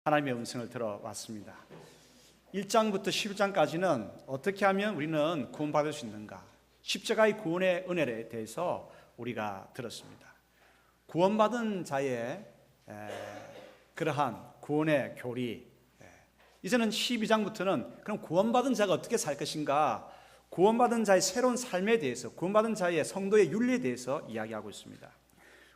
하나님의 음성을 들어왔습니다. 1장부터 11장까지는 어떻게 하면 우리는 구원받을 수 있는가, 십자가의 구원의 은혜에 대해서 우리가 들었습니다. 구원받은 자의 그러한 구원의 교리, 이제는 12장부터는 그럼 구원받은 자가 어떻게 살 것인가, 구원받은 자의 새로운 삶에 대해서, 구원받은 자의 성도의 윤리에 대해서 이야기하고 있습니다.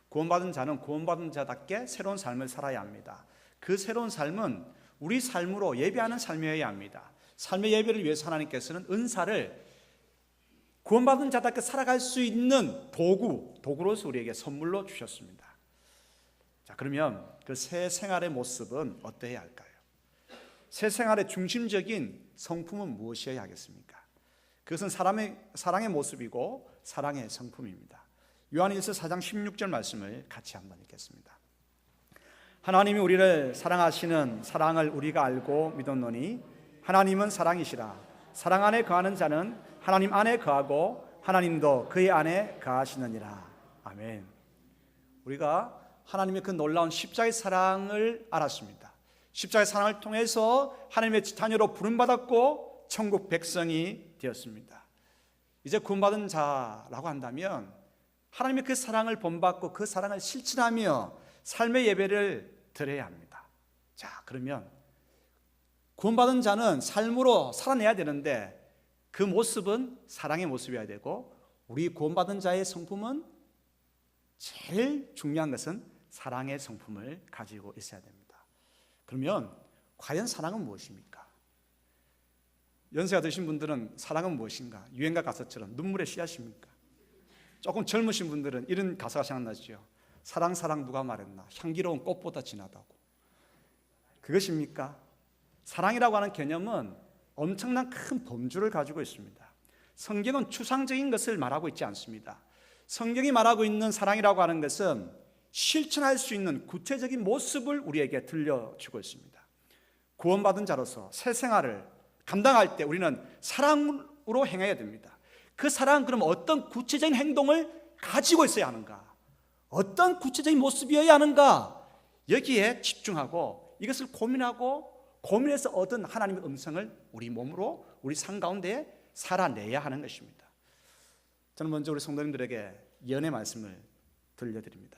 구원받은 자는 구원받은 자답게 새로운 삶을 살아야 합니다. 그 새로운 삶은 우리 삶으로 예배하는 삶이어야 합니다. 삶의 예배를 위해서 하나님께서는 은사를 구원받은 자답게 살아갈 수 있는 도구로서 우리에게 선물로 주셨습니다. 자, 그러면 그 새 생활의 모습은 어떠해야 할까요? 새 생활의 중심적인 성품은 무엇이어야 하겠습니까? 그것은 사랑의 모습이고 사랑의 성품입니다. 요한일서 4장 16절 말씀을 같이 한번 읽겠습니다. 하나님이 우리를 사랑하시는 사랑을 우리가 알고 믿었노니 하나님은 사랑이시라. 사랑 안에 거하는 자는 하나님 안에 거하고 하나님도 그의 안에 거하시느니라. 아멘. 우리가 하나님의 그 놀라운 십자가의 사랑을 알았습니다. 십자가의 사랑을 통해서 하나님의 자녀로 부름받았고 천국 백성이 되었습니다. 이제 구원받은 자라고 한다면 하나님의 그 사랑을 본받고 그 사랑을 실천하며 삶의 예배를 드려야 합니다. 자, 그러면 구원받은 자는 삶으로 살아내야 되는데 그 모습은 사랑의 모습이어야 되고, 우리 구원받은 자의 성품은 제일 중요한 것은 사랑의 성품을 가지고 있어야 됩니다. 그러면 과연 사랑은 무엇입니까? 연세가 드신 분들은 사랑은 무엇인가? 유행가 가사처럼 눈물의 씨앗입니까? 조금 젊으신 분들은 이런 가사가 생각나죠. 사랑 누가 말했나, 향기로운 꽃보다 진하다고. 그것입니까? 사랑이라고 하는 개념은 엄청난 큰 범주를 가지고 있습니다. 성경은 추상적인 것을 말하고 있지 않습니다. 성경이 말하고 있는 사랑이라고 하는 것은 실천할 수 있는 구체적인 모습을 우리에게 들려주고 있습니다. 구원받은 자로서 새 생활을 감당할 때 우리는 사랑으로 행해야 됩니다. 그 사랑은 그럼 어떤 구체적인 행동을 가지고 있어야 하는가, 어떤 구체적인 모습이어야 하는가, 여기에 집중하고 이것을 고민해서 얻은 하나님의 음성을 우리 몸으로, 우리 삶 가운데 살아내야 하는 것입니다. 저는 먼저 우리 성도님들에게 예언의 말씀을 들려드립니다.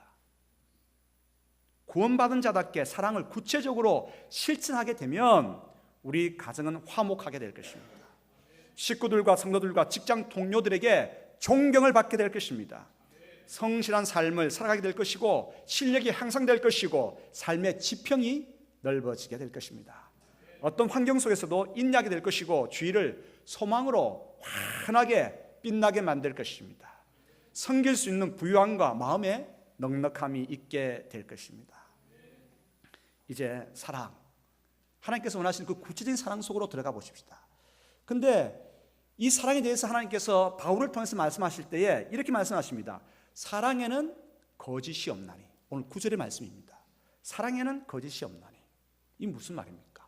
구원받은 자답게 사랑을 구체적으로 실천하게 되면 우리 가정은 화목하게 될 것입니다. 식구들과 성도들과 직장 동료들에게 존경을 받게 될 것입니다. 성실한 삶을 살아가게 될 것이고, 실력이 향상될 것이고, 삶의 지평이 넓어지게 될 것입니다. 어떤 환경 속에서도 인내하게 될 것이고, 주의를 소망으로 환하게 빛나게 만들 것입니다. 섬길 수 있는 부유함과 마음의 넉넉함이 있게 될 것입니다. 이제 사랑, 하나님께서 원하시는 그 구체적인 사랑 속으로 들어가 보십시다. 근데 이 사랑에 대해서 하나님께서 바울을 통해서 말씀하실 때에 이렇게 말씀하십니다. 사랑에는 거짓이 없나니. 오늘 9절의 말씀입니다. 사랑에는 거짓이 없나니. 이 무슨 말입니까?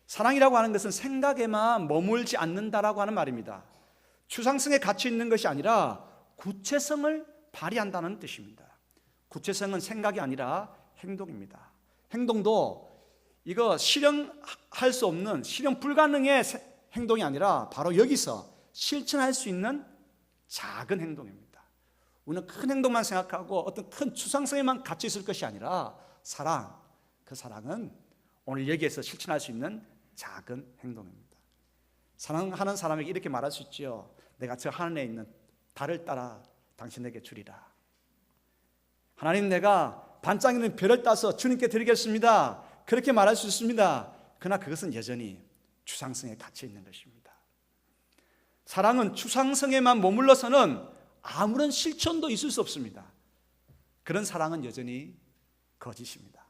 사랑이라고 하는 것은 생각에만 머물지 않는다라고 하는 말입니다. 추상성에 갇혀 있는 것이 아니라 구체성을 발휘한다는 뜻입니다. 구체성은 생각이 아니라 행동입니다. 행동도 이거 실현할 수 없는, 실현 불가능의 행동이 아니라 바로 여기서 실천할 수 있는 작은 행동입니다. 우리는 큰 행동만 생각하고 어떤 큰 추상성에만 갇혀 있을 것이 아니라 사랑, 그 사랑은 오늘 여기에서 실천할 수 있는 작은 행동입니다. 사랑하는 사람에게 이렇게 말할 수 있죠. 내가 저 하늘에 있는 달을 따라 당신에게 주리라. 하나님, 내가 반짝이는 별을 따서 주님께 드리겠습니다. 그렇게 말할 수 있습니다. 그러나 그것은 여전히 추상성에 갇혀 있는 것입니다. 사랑은 추상성에만 머물러서는 아무런 실천도 있을 수 없습니다. 그런 사랑은 여전히 거짓입니다.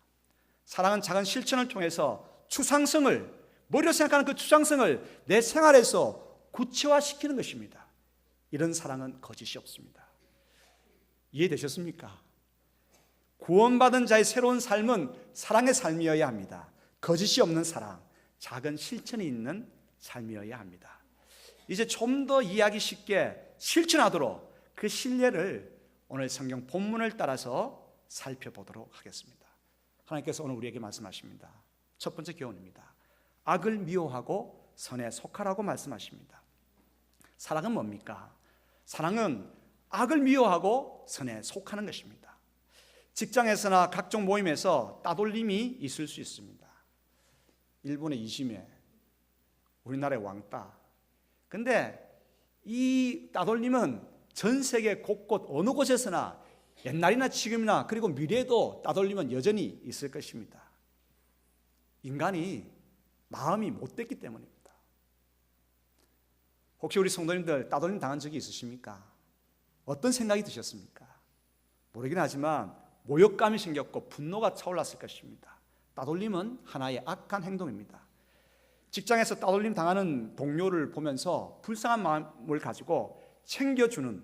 사랑은 작은 실천을 통해서 추상성을, 머리로 생각하는 그 추상성을 내 생활에서 구체화시키는 것입니다. 이런 사랑은 거짓이 없습니다. 이해되셨습니까? 구원받은 자의 새로운 삶은 사랑의 삶이어야 합니다. 거짓이 없는 사랑, 작은 실천이 있는 삶이어야 합니다. 이제 좀 더 이해하기 쉽게 실천하도록 그 신뢰를 오늘 성경 본문을 따라서 살펴보도록 하겠습니다. 하나님께서 오늘 우리에게 말씀하십니다. 첫 번째 교훈입니다. 악을 미워하고 선에 속하라고 말씀하십니다. 사랑은 뭡니까? 사랑은 악을 미워하고 선에 속하는 것입니다. 직장에서나 각종 모임에서 따돌림이 있을 수 있습니다. 일본의 이시메, 우리나라의 왕따. 근데 이 따돌림은 전 세계 곳곳 어느 곳에서나 옛날이나 지금이나 그리고 미래에도 따돌림은 여전히 있을 것입니다. 인간이 마음이 못됐기 때문입니다. 혹시 우리 성도님들 따돌림 당한 적이 있으십니까? 어떤 생각이 드셨습니까? 모르긴 하지만 모욕감이 생겼고 분노가 차올랐을 것입니다. 따돌림은 하나의 악한 행동입니다. 직장에서 따돌림 당하는 동료를 보면서 불쌍한 마음을 가지고 챙겨주는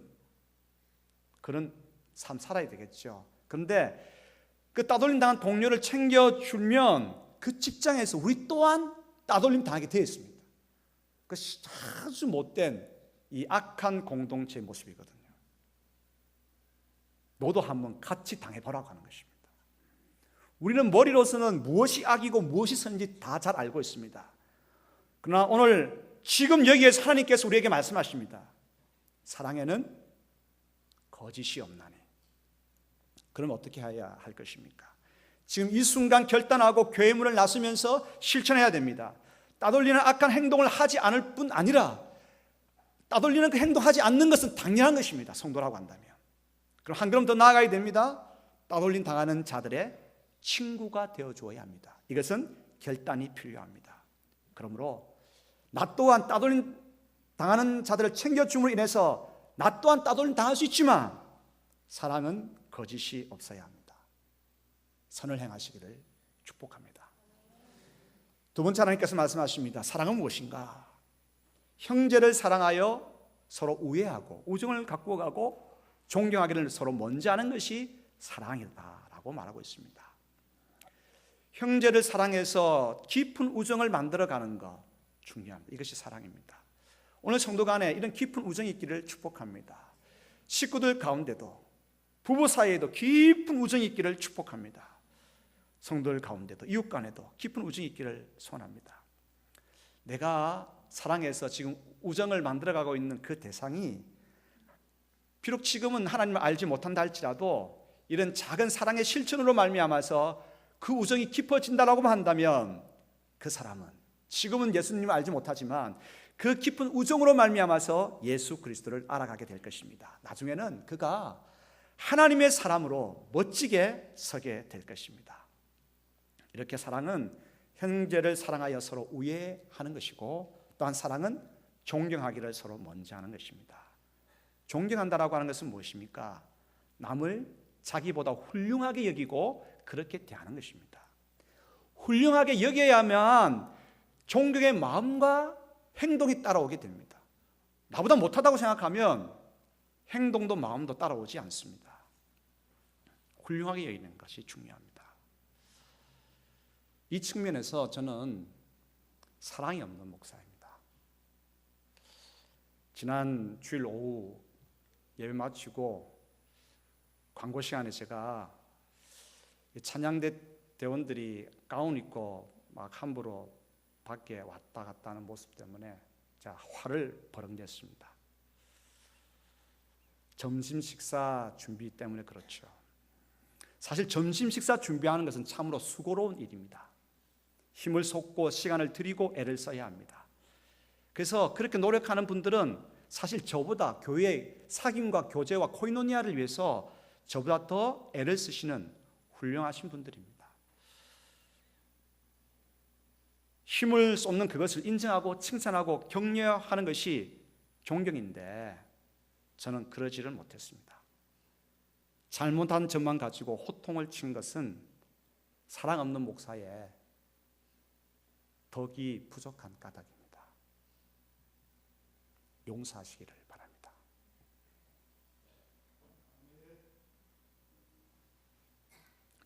그런 삶 살아야 되겠죠. 그런데 그 따돌림 당한 동료를 챙겨주면 그 직장에서 우리 또한 따돌림 당하게 되어 있습니다. 그것이 아주 못된 이 악한 공동체의 모습이거든요. 너도 한번 같이 당해보라고 하는 것입니다. 우리는 머리로서는 무엇이 악이고 무엇이 선인지 다 잘 알고 있습니다. 그러나 오늘 지금 여기에서 하나님께서 우리에게 말씀하십니다. 사랑에는 거짓이 없나니. 그럼 어떻게 해야 할 것입니까? 지금 이 순간 결단하고 교회 문을 나서면서 실천해야 됩니다. 따돌리는 악한 행동을 하지 않을 뿐 아니라 따돌리는 그 행동하지 않는 것은 당연한 것입니다. 성도라고 한다면. 그럼 한 걸음 더 나아가야 됩니다. 따돌림 당하는 자들의 친구가 되어 주어야 합니다. 이것은 결단이 필요합니다. 그러므로 나 또한 따돌림 당하는 자들을 챙겨줌으로 인해서 나 또한 따돌림 당할 수 있지만 사랑은 거짓이 없어야 합니다. 선을 행하시기를 축복합니다. 두 번째 하나님께서 말씀하십니다. 사랑은 무엇인가? 형제를 사랑하여 서로 우애하고 우정을 갖고 가고 존경하기를 서로 먼저 하는 것이 사랑이다라고 말하고 있습니다. 형제를 사랑해서 깊은 우정을 만들어가는 것 중요합니다. 이것이 사랑입니다. 오늘 성도 간에 이런 깊은 우정이 있기를 축복합니다. 식구들 가운데도 부부 사이에도 깊은 우정이 있기를 축복합니다. 성도들 가운데도 이웃 간에도 깊은 우정이 있기를 소원합니다. 내가 사랑해서 지금 우정을 만들어가고 있는 그 대상이 비록 지금은 하나님을 알지 못한다 할지라도 이런 작은 사랑의 실천으로 말미암아서 그 우정이 깊어진다라고 한다면 그 사람은 지금은 예수님을 알지 못하지만 그 깊은 우정으로 말미암아서 예수 그리스도를 알아가게 될 것입니다. 나중에는 그가 하나님의 사람으로 멋지게 서게 될 것입니다. 이렇게 사랑은 형제를 사랑하여 서로 우애하는 것이고 또한 사랑은 존경하기를 서로 먼저 하는 것입니다. 존경한다라고 하는 것은 무엇입니까? 남을 자기보다 훌륭하게 여기고 그렇게 대하는 것입니다. 훌륭하게 여겨야만 존경의 마음과 행동이 따라오게 됩니다. 나보다 못하다고 생각하면 행동도 마음도 따라오지 않습니다. 훌륭하게 여기는 것이 중요합니다. 이 측면에서 저는 사랑이 없는 목사입니다. 지난 주일 오후 예배 마치고 광고 시간에 제가 찬양대 대원들이 가운 입고 막 함부로 밖에 왔다 갔다 하는 모습 때문에 제가 화를 버럭냈습니다. 점심 식사 준비 때문에 그렇죠. 사실 점심 식사 준비하는 것은 참으로 수고로운 일입니다. 힘을 쏟고 시간을 들이고 애를 써야 합니다. 그래서 그렇게 노력하는 분들은 사실 저보다 교회의 사귐과 교제와 코이노니아를 위해서 저보다 더 애를 쓰시는 훌륭하신 분들입니다. 힘을 쏟는 그것을 인정하고 칭찬하고 격려하는 것이 존경인데 저는 그러지를 못했습니다. 잘못한 점만 가지고 호통을 친 것은 사랑 없는 목사의 덕이 부족한 까닭입니다. 용서하시기를 바랍니다.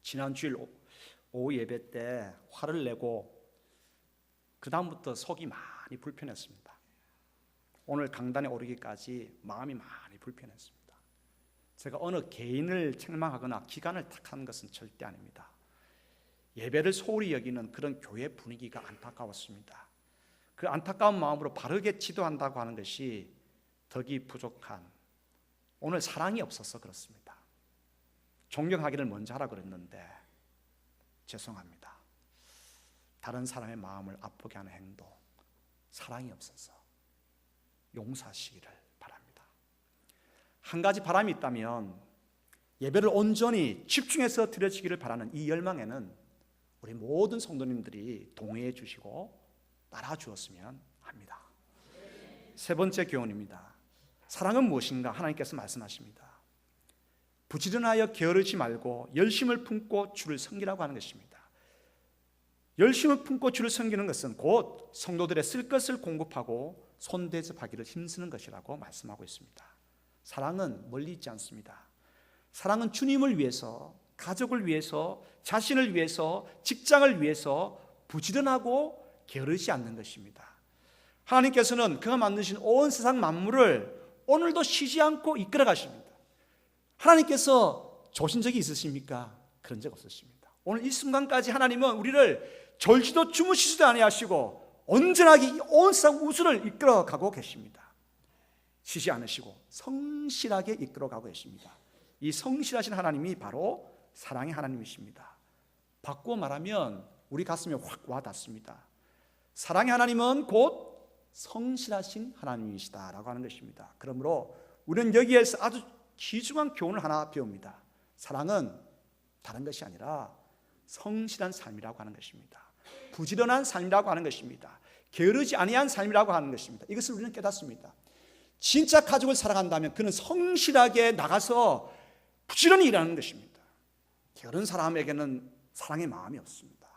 지난 주일 오후 예배 때 화를 내고 그 다음부터 속이 많이 불편했습니다. 오늘 강단에 오르기까지 마음이 많이 불편했습니다. 제가 어느 개인을 책망하거나 기간을 탓하는 것은 절대 아닙니다. 예배를 소홀히 여기는 그런 교회 분위기가 안타까웠습니다. 그 안타까운 마음으로 바르게 지도한다고 하는 것이 덕이 부족한, 오늘 사랑이 없어서 그렇습니다. 존경하기를 먼저 하라 그랬는데 죄송합니다. 다른 사람의 마음을 아프게 하는 행동, 사랑이 없어서 용서하시기를 바랍니다. 한 가지 바람이 있다면 예배를 온전히 집중해서 드려지기를 바라는 이 열망에는 우리 모든 성도님들이 동의해 주시고 따라 주었으면 합니다. 세 번째 교훈입니다. 사랑은 무엇인가? 하나님께서 말씀하십니다. 부지런하여 게으르지 말고 열심을 품고 주를 섬기라고 하는 것입니다. 열심을 품고 주를 섬기는 것은 곧 성도들의 쓸 것을 공급하고 손대접하기를 힘쓰는 것이라고 말씀하고 있습니다. 사랑은 멀리 있지 않습니다. 사랑은 주님을 위해서, 가족을 위해서, 자신을 위해서, 직장을 위해서 부지런하고 게으르지 않는 것입니다. 하나님께서는 그가 만드신 온 세상 만물을 오늘도 쉬지 않고 이끌어 가십니다. 하나님께서 조신 적이 있으십니까? 그런 적 없으십니다. 오늘 이 순간까지 하나님은 우리를 졸지도 주무시지도 아니하시고 언제나 온 세상 우주를 이끌어 가고 계십니다. 쉬지 않으시고 성실하게 이끌어 가고 계십니다. 이 성실하신 하나님이 바로 사랑의 하나님이십니다. 바꾸어 말하면 우리 가슴에 확 와닿습니다. 사랑의 하나님은 곧 성실하신 하나님이시다라고 하는 것입니다. 그러므로 우리는 여기에서 아주 귀중한 교훈을 하나 배웁니다. 사랑은 다른 것이 아니라 성실한 삶이라고 하는 것입니다. 부지런한 삶이라고 하는 것입니다. 게으르지 아니한 삶이라고 하는 것입니다. 이것을 우리는 깨닫습니다. 진짜 가족을 사랑한다면 그는 성실하게 나가서 부지런히 일하는 것입니다. 게으른 사람에게는 사랑의 마음이 없습니다.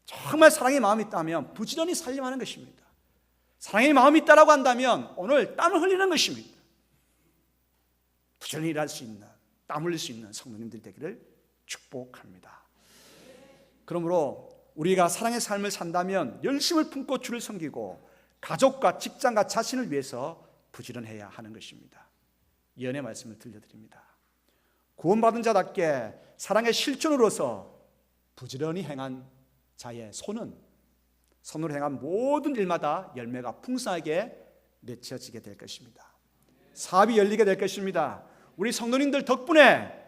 정말 사랑의 마음이 있다면 부지런히 살려고 하는 것입니다. 사랑의 마음이 있다라고 한다면 오늘 땀을 흘리는 것입니다. 부지런히 일할 수 있는, 땀 흘릴 수 있는 성도님들이 되기를 축복합니다. 그러므로 우리가 사랑의 삶을 산다면 열심을 품고 주를 섬기고 가족과 직장과 자신을 위해서 부지런해야 하는 것입니다. 예언의 말씀을 들려드립니다. 구원받은 자답게 사랑의 실존으로서 부지런히 행한 자의 손으로 행한 모든 일마다 열매가 풍성하게 맺혀지게 될 것입니다. 사업이 열리게 될 것입니다. 우리 성도님들 덕분에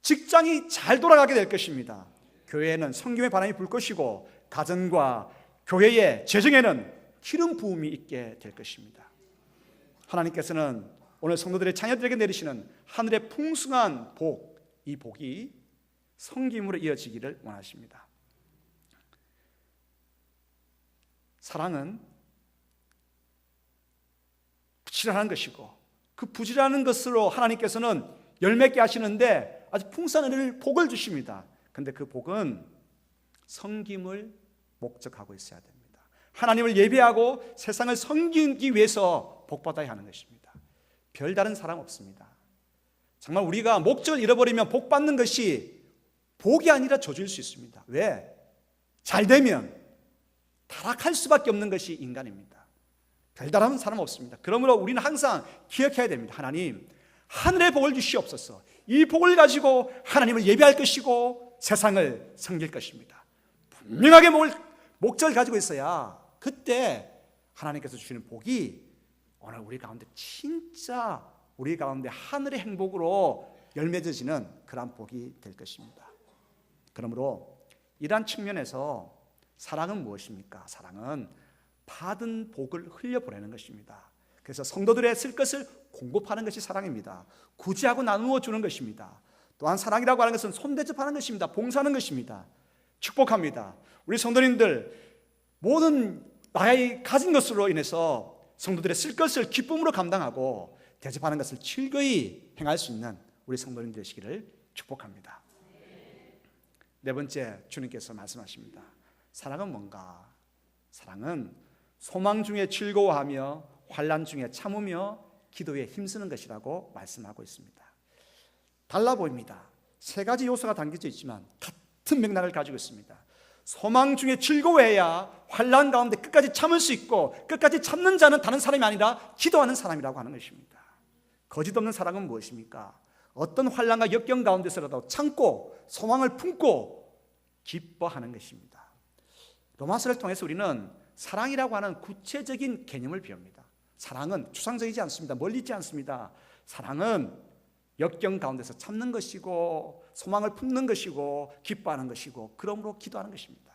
직장이 잘 돌아가게 될 것입니다. 교회에는 성김의 바람이 불 것이고 가정과 교회의 재정에는 기름 부음이 있게 될 것입니다. 하나님께서는 오늘 성도들의 자녀들에게 내리시는 하늘의 풍성한 복, 이 복이 성김으로 이어지기를 원하십니다. 사랑은 부지런한 것이고 그 부지런한 것으로 하나님께서는 열매게 하시는데 아주 풍성한 복을 주십니다. 그런데 그 복은 섬김을 목적하고 있어야 됩니다. 하나님을 예배하고 세상을 섬기기 위해서 복받아야 하는 것입니다. 별다른 사람 없습니다. 정말 우리가 목적을 잃어버리면 복받는 것이 복이 아니라 저주일 수 있습니다. 왜? 잘 되면 타락할 수밖에 없는 것이 인간입니다. 별다른 사람 없습니다. 그러므로 우리는 항상 기억해야 됩니다. 하나님, 하늘의 복을 주시옵소서. 이 복을 가지고 하나님을 예배할 것이고 세상을 섬길 것입니다. 분명하게 목적을 가지고 있어야 그때 하나님께서 주시는 복이 오늘 우리 가운데 진짜 우리 가운데 하늘의 행복으로 열매져지는 그런 복이 될 것입니다. 그러므로 이러한 측면에서 사랑은 무엇입니까? 사랑은 받은 복을 흘려보내는 것입니다. 그래서 성도들의 쓸 것을 공급하는 것이 사랑입니다. 구제하고 나누어 주는 것입니다. 또한 사랑이라고 하는 것은 손대접하는 것입니다. 봉사하는 것입니다. 축복합니다. 우리 성도님들 모든 나의 가진 것으로 인해서 성도들의 쓸 것을 기쁨으로 감당하고 대접하는 것을 즐거이 행할 수 있는 우리 성도님 되시기를 축복합니다. 네 번째, 주님께서 말씀하십니다. 사랑은 뭔가? 사랑은 소망 중에 즐거워하며 환난 중에 참으며 기도에 힘쓰는 것이라고 말씀하고 있습니다. 달라 보입니다. 세 가지 요소가 담겨져 있지만 같은 맥락을 가지고 있습니다. 소망 중에 즐거워해야 환난 가운데 끝까지 참을 수 있고 끝까지 참는 자는 다른 사람이 아니라 기도하는 사람이라고 하는 것입니다. 거짓 없는 사랑은 무엇입니까? 어떤 환난과 역경 가운데서라도 참고 소망을 품고 기뻐하는 것입니다. 로마서를 통해서 우리는 사랑이라고 하는 구체적인 개념을 배웁니다. 사랑은 추상적이지 않습니다. 멀리 있지 않습니다. 사랑은 역경 가운데서 참는 것이고 소망을 품는 것이고 기뻐하는 것이고 그러므로 기도하는 것입니다.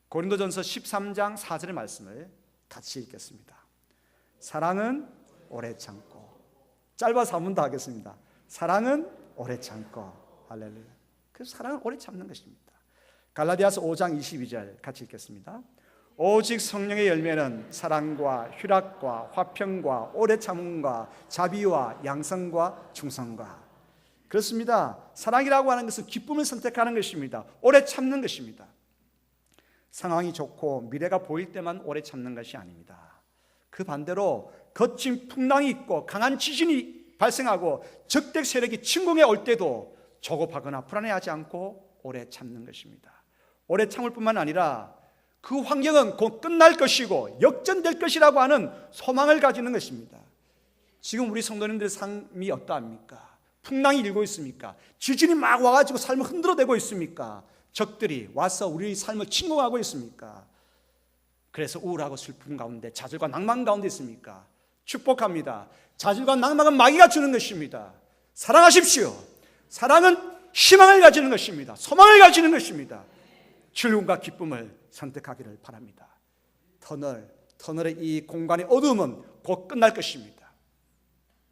고린도전서 13장 4절의 말씀을 같이 읽겠습니다. 사랑은 오래 참고, 짧아서 한 번 더 하겠습니다. 사랑은 오래 참고, 할렐루야. 그래서 사랑은 오래 참는 것입니다. 갈라디아서 5장 22절 같이 읽겠습니다. 오직 성령의 열매는 사랑과 희락과 화평과 오래 참음과 자비와 양성과 충성과. 그렇습니다. 사랑이라고 하는 것은 기쁨을 선택하는 것입니다. 오래 참는 것입니다. 상황이 좋고 미래가 보일 때만 오래 참는 것이 아닙니다. 그 반대로 거친 풍랑이 있고 강한 지진이 발생하고 적대 세력이 침공해 올 때도 조급하거나 불안해하지 않고 오래 참는 것입니다. 오래 참을 뿐만 아니라 그 환경은 곧 끝날 것이고 역전될 것이라고 하는 소망을 가지는 것입니다. 지금 우리 성도님들의 삶이 어떠합니까? 풍랑이 일고 있습니까? 지진이 막 와가지고 삶을 흔들어대고 있습니까? 적들이 와서 우리 삶을 침공하고 있습니까? 그래서 우울하고 슬픔 가운데 좌절과 낭만 가운데 있습니까? 축복합니다. 좌절과 낭만은 마귀가 주는 것입니다. 사랑하십시오. 사랑은 희망을 가지는 것입니다. 소망을 가지는 것입니다. 즐거움과 기쁨을 선택하기를 바랍니다. 터널의 이 공간의 어두움은 곧 끝날 것입니다.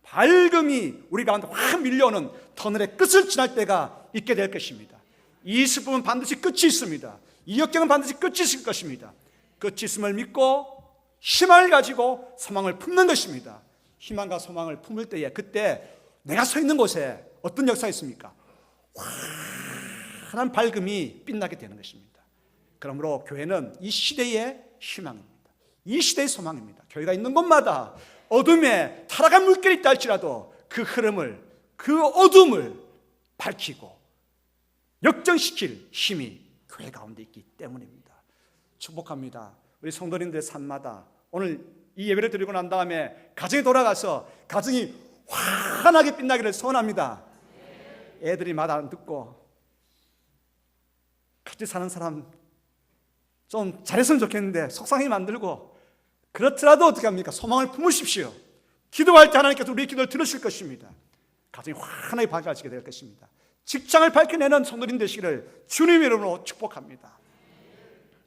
밝음이 우리 가운데 확 밀려오는 터널의 끝을 지날 때가 있게 될 것입니다. 이 슬픔은 반드시 끝이 있습니다. 이 역경은 반드시 끝이 있을 것입니다. 끝이 있음을 믿고 희망을 가지고 소망을 품는 것입니다. 희망과 소망을 품을 때에 그때 내가 서 있는 곳에 어떤 역사가 있습니까? 환한 밝음이 빛나게 되는 것입니다. 그러므로 교회는 이 시대의 희망입니다. 이 시대의 소망입니다. 교회가 있는 곳마다 어둠에 타락한 물결이 있다 할지라도 그 흐름을, 그 어둠을 밝히고 역전시킬 힘이 교회 가운데 있기 때문입니다. 축복합니다. 우리 성도님들의 삶마다 오늘 이 예배를 드리고 난 다음에 가정에 돌아가서 가정이 환하게 빛나기를 소원합니다. 애들이 말 안 듣고 같이 사는 사람 좀 잘했으면 좋겠는데 속상하게 만들고 그렇더라도 어떻게 합니까? 소망을 품으십시오. 기도할 때 하나님께서 우리의 기도를 들으실 것입니다. 가정이 환하게 밝아지게 될 것입니다. 직장을 밝혀내는 성도님 되시기를 주님의 이름으로 축복합니다.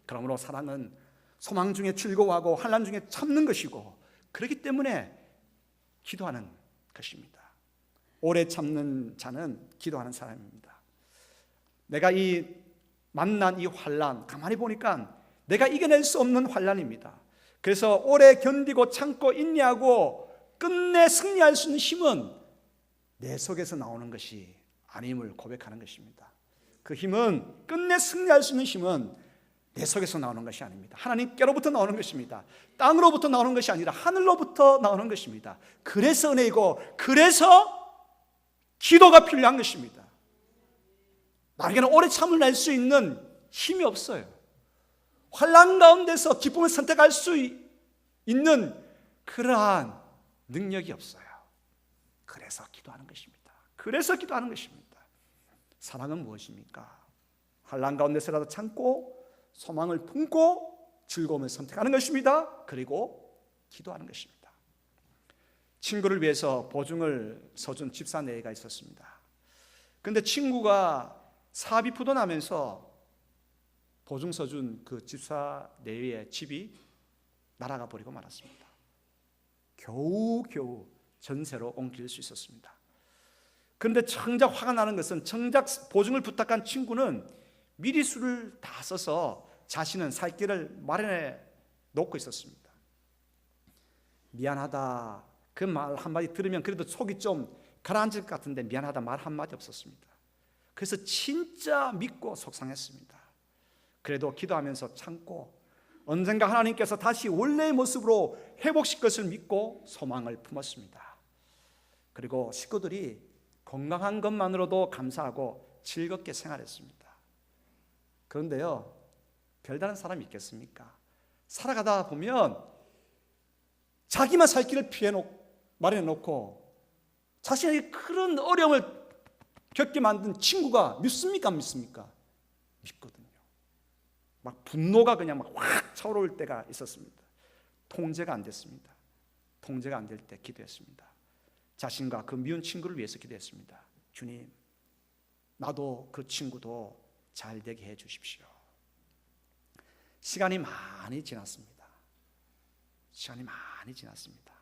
그러므로 사랑은 소망 중에 즐거워하고 환난 중에 참는 것이고 그렇기 때문에 기도하는 것입니다. 오래 참는 자는 기도하는 사람입니다. 내가 이 만난 이 환난 가만히 보니까 내가 이겨낼 수 없는 환난입니다. 그래서 오래 견디고 참고 인내하고 끝내 승리할 수 있는 힘은 내 속에서 나오는 것이 아님을 고백하는 것입니다. 그 힘은 끝내 승리할 수 있는 힘은 내 속에서 나오는 것이 아닙니다. 하나님께로부터 나오는 것입니다. 땅으로부터 나오는 것이 아니라 하늘로부터 나오는 것입니다. 그래서 은혜이고 그래서 기도가 필요한 것입니다. 나에게는 오래 참을 낼 수 있는 힘이 없어요. 환난 가운데서 기쁨을 선택할 수 있는 그러한 능력이 없어요. 그래서 기도하는 것입니다. 그래서 기도하는 것입니다. 사랑은 무엇입니까? 환난 가운데서라도 참고 소망을 품고 즐거움을 선택하는 것입니다. 그리고 기도하는 것입니다. 친구를 위해서 보증을 서준 집사 네 애가 있었습니다. 그런데 친구가 사업이 부도나면서 보증 서준 그 집사 네 애의 집이 날아가 버리고 말았습니다. 겨우겨우 전세로 옮길 수 있었습니다. 그런데 정작 화가 나는 것은 정작 보증을 부탁한 친구는 미리 수를 다 써서 자신은 살 길을 마련해 놓고 있었습니다. 미안하다 그 말 한마디 들으면 그래도 속이 좀 가라앉을 것 같은데 미안하다 말 한마디 없었습니다. 그래서 진짜 믿고 속상했습니다. 그래도 기도하면서 참고 언젠가 하나님께서 다시 원래의 모습으로 회복시킬 것을 믿고 소망을 품었습니다. 그리고 식구들이 건강한 것만으로도 감사하고 즐겁게 생활했습니다. 그런데요, 별다른 사람이 있겠습니까? 살아가다 보면 자기만 살 길을 마련해 놓고 자신에게 그런 어려움을 겪게 만든 친구가 믿습니까? 안 믿습니까? 믿거든요. 막 분노가 그냥 막 확 차오를 때가 있었습니다. 통제가 안 됐습니다. 통제가 안 될 때 기도했습니다. 자신과 그 미운 친구를 위해서 기도했습니다. 주님, 나도 그 친구도 잘 되게 해 주십시오. 시간이 많이 지났습니다. 시간이 많이 지났습니다.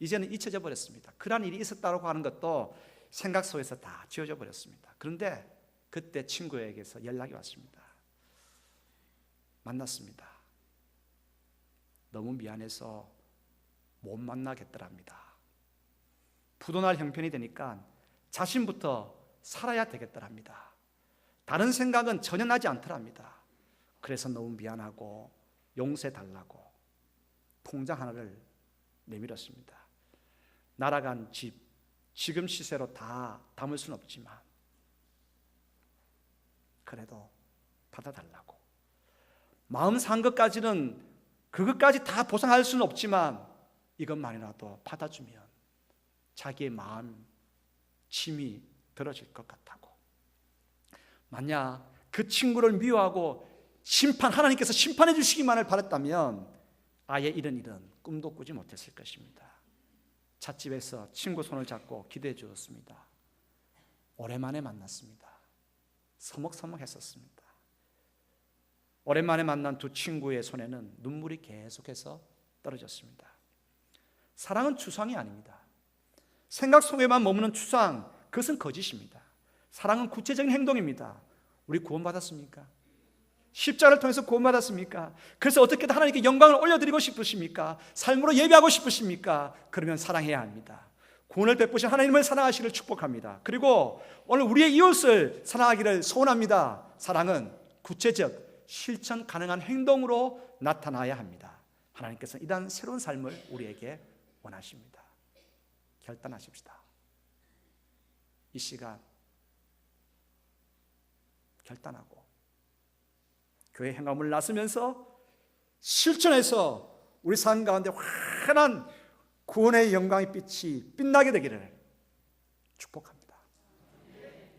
이제는 잊혀져 버렸습니다. 그런 일이 있었다고 하는 것도 생각 속에서 다 지워져 버렸습니다. 그런데 그때 친구에게서 연락이 왔습니다. 만났습니다. 너무 미안해서 못 만나겠더랍니다. 부도날 형편이 되니까 자신부터 살아야 되겠더랍니다. 다른 생각은 전혀 나지 않더랍니다. 그래서 너무 미안하고 용서해 달라고 통장 하나를 내밀었습니다. 날아간 집, 지금 시세로 다 담을 수는 없지만 그래도 받아달라고. 마음 산 것까지는 그것까지 다 보상할 수는 없지만 이것만이라도 받아주면 자기의 마음 짐이 들어질 것 같다고. 만약 그 친구를 미워하고 하나님께서 심판해 주시기만을 바랐다면 아예 이런 일은 꿈도 꾸지 못했을 것입니다. 찻집에서 친구 손을 잡고 기도해 주었습니다. 오랜만에 만났습니다. 서먹서먹했었습니다. 오랜만에 만난 두 친구의 손에는 눈물이 계속해서 떨어졌습니다. 사랑은 추상이 아닙니다. 생각 속에만 머무는 추상, 그것은 거짓입니다. 사랑은 구체적인 행동입니다. 우리 구원받았습니까? 십자가를 통해서 구원받았습니까? 그래서 어떻게든 하나님께 영광을 올려드리고 싶으십니까? 삶으로 예배하고 싶으십니까? 그러면 사랑해야 합니다. 구원을 베푸신 하나님을 사랑하시기를 축복합니다. 그리고 오늘 우리의 이웃을 사랑하기를 소원합니다. 사랑은 구체적, 실천 가능한 행동으로 나타나야 합니다. 하나님께서는 이러한 새로운 삶을 우리에게 원하십니다. 결단하십시다. 이 시간 결단하고 교회 행함을 나서면서 실천해서 우리 삶 가운데 환한 구원의 영광의 빛이 빛나게 되기를 축복합니다.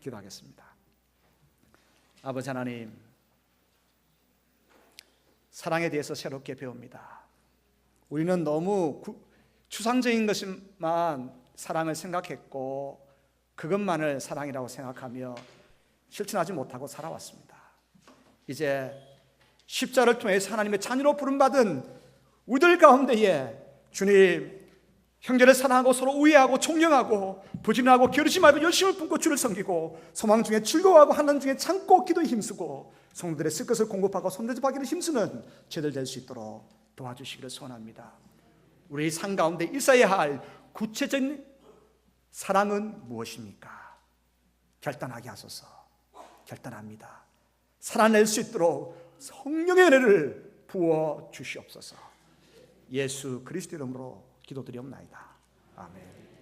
기도하겠습니다. 아버지 하나님, 사랑에 대해서 새롭게 배웁니다. 우리는 너무 추상적인 것만 사랑을 생각했고 그것만을 사랑이라고 생각하며 실천하지 못하고 살아왔습니다. 이제 십자가를 통해서 하나님의 자녀로 부름받은 우리들 가운데에 주님, 형제를 사랑하고 서로 우애하고 존경하고 부진하고 게으르지 말고 열심을 품고 주를 섬기고 소망 중에 즐거워하고 환난 중에 참고 기도에 힘쓰고 성도들의 쓸 것을 공급하고 손대접하기를 힘쓰는 죄들 될 수 있도록 도와주시기를 소원합니다. 우리 삶 가운데 있어야 할 구체적인 사랑은 무엇입니까? 결단하게 하소서. 결단합니다. 살아낼 수 있도록 성령의 은혜를 부어 주시옵소서. 예수 그리스도 이름으로 기도드리옵나이다. 아멘.